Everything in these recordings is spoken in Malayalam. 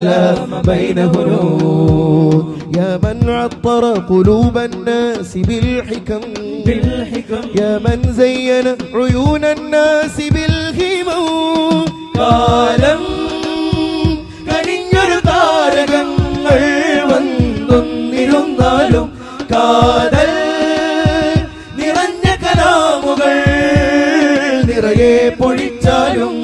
ما بين هنود يا من عطر قلوب الناس بالحكم يا من زين عيون الناس بالهمم കാലം കനിഞ്ഞൊരു താരകങ്ങൾ വന്നൊന്നിരുന്നാലും കാതൽ നിറഞ്ഞ കലാമുകൾ നിറയെ പൊഴിച്ചാലും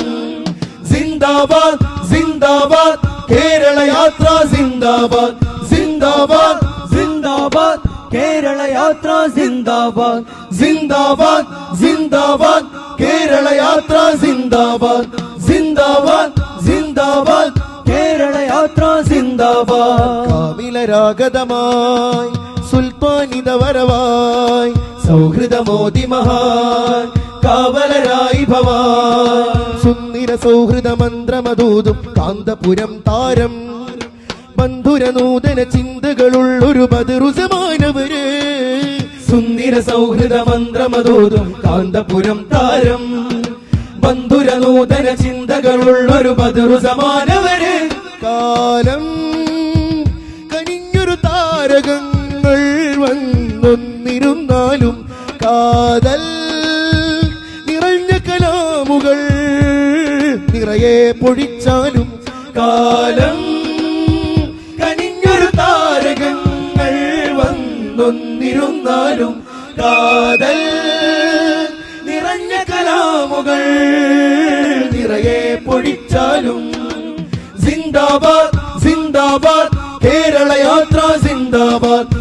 സിന്ദാബാദ് സിന്ദാബാദ് കേരള യാത്ര സിന്ദാബാദ് സിന്ദാബാദ് സിന്ദാബാദ് കേരള യാത്ര സിന്ദാബാദ് സിന്ദാബാദ് സിന്ദാബാദ് കേരള യാത്ര സിന്ദാബാദ് സിന്ദാബാദ് സിന്ദാബാദ് കേരള യാത്ര സിന്ദാബാദ് കാമിലരാഗതമായി സുൽത്താനിത വരവായി സൗഹൃദമോദി മഹാൻ കാവലരായി ഭവാൻ സുന്ദര സൗഹൃദ മന്ത്രമതൂതും കാന്തപുരം താരം ബന്ധുര നൂതന ചിന്തകളുള്ളൊരു ബദറുസമാനവര് സുന്ദര സൗഹൃദ മന്ത്രമതൂതും കാന്തപുരം താരം ബന്ധുര നൂതന ചിന്തകളുള്ളൊരു ബദറുസമാനവര് കാലം കനിഞ്ഞൊരു താരകങ്ങൾ വന്നൊന്നിരുന്നാലും കാതൽ നിറഞ്ഞ കലാമുകൾ നിറയെ പൊഴിച്ചാലും കാലം കനിഞ്ഞൊരു താരകങ്ങൾ വന്നൊന്നിരുന്നാലും കാതൽ നിറഞ്ഞ കലാമുകൾ നിറയെ പൊഴിച്ചാലും സിന്ദാബാദ് സിന്ദാബാദ് കേരള യാത്ര സിന്ദാബാദ്